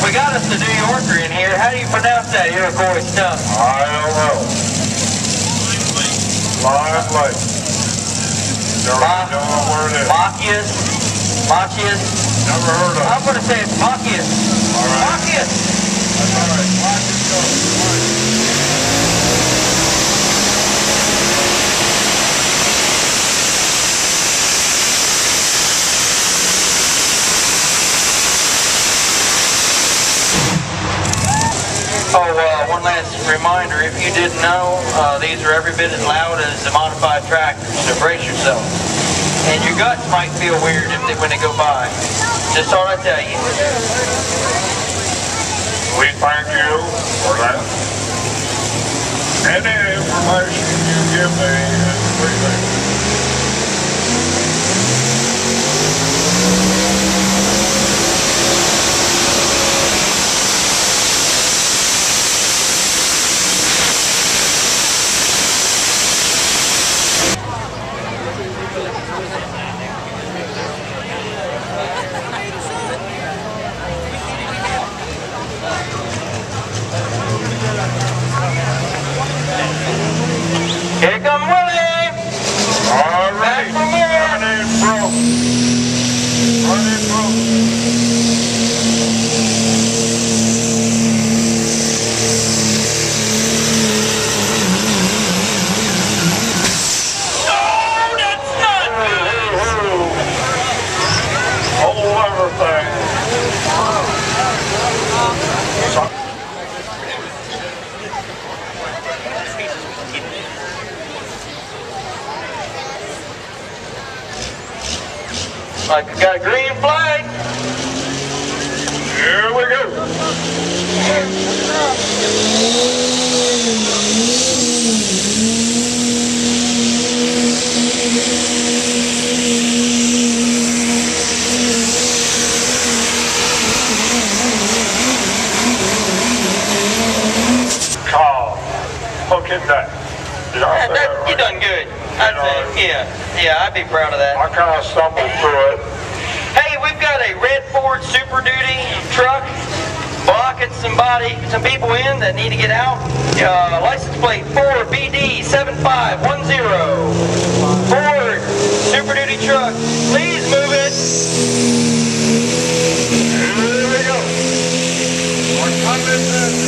We got us a New Yorker in here. How do you pronounce that Iroquois stuff? I don't know. Live Lake. Don't know where it is. Machias? Machias? Never heard of it. I'm going to say it's Machias. All right. Machias. That's all right. Machias goes. One last reminder, if you didn't know, these are every bit as loud as the modified tractors, so brace yourself. And your guts might feel weird when they go by. Just thought I'd tell you. We thank you for that. Any information you give me is appreciated. Here come Willie! All right. Back from here! Running broke. Running broke. Oh, that's not good! Whole everything. Like I got a green flag. Here we go. Oh, look at that. Did I say that right? You done good. I'd say, yeah, I'd be proud of that. I kind of stumbled through it. Hey, we've got a red Ford Super Duty truck blocking some people in that need to get out. License plate 4BD7510. Ford Super Duty truck. Please move it. Here we go. We're coming in.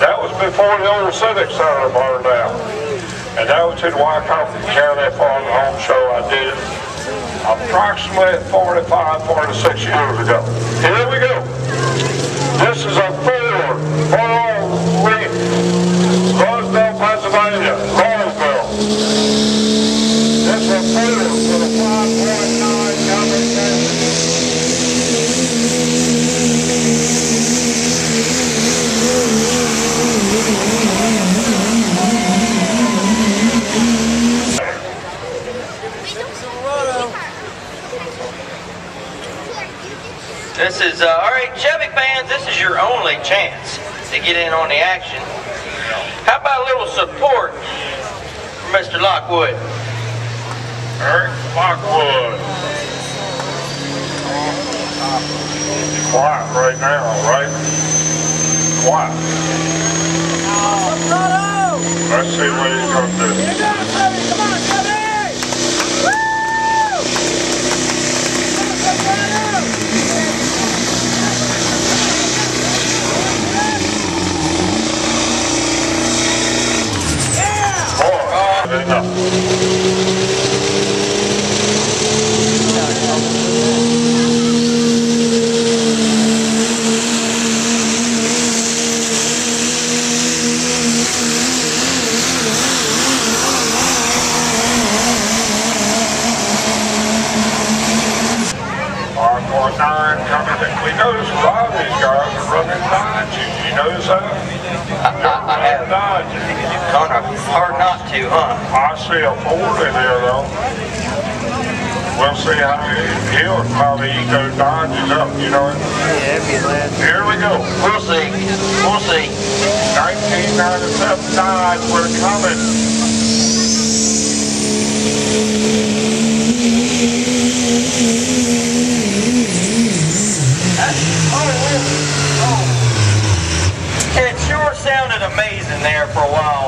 That was before the old Civic Center burned down. And that was in Wycombe County Farm Home Show. I did approximately 45, 46 years ago. Here we go. This is a Ford, Roseville, Pennsylvania, Roseville. This is a Ford with a 5.9 gallon tank. This is, alright, Chevy fans, this is your only chance to get in on the action. How about a little support for Mr. Lockwood? Eric Lockwood. Quiet right now, right? Quiet. Let's see what he's going to do. Here goes, Chevy. Come on, Chevy! Woo! Good enough. We noticed a lot of these guys are running Dodges. You notice that? I have. Dodges. Hard not to, huh? I see a Ford in there though. We'll see how he'll probably eco Dodges up, you know. Yeah, it'd be last. Here we go. We'll see. We'll see. 1997 Dodge, we're coming. sounded amazing there for a while.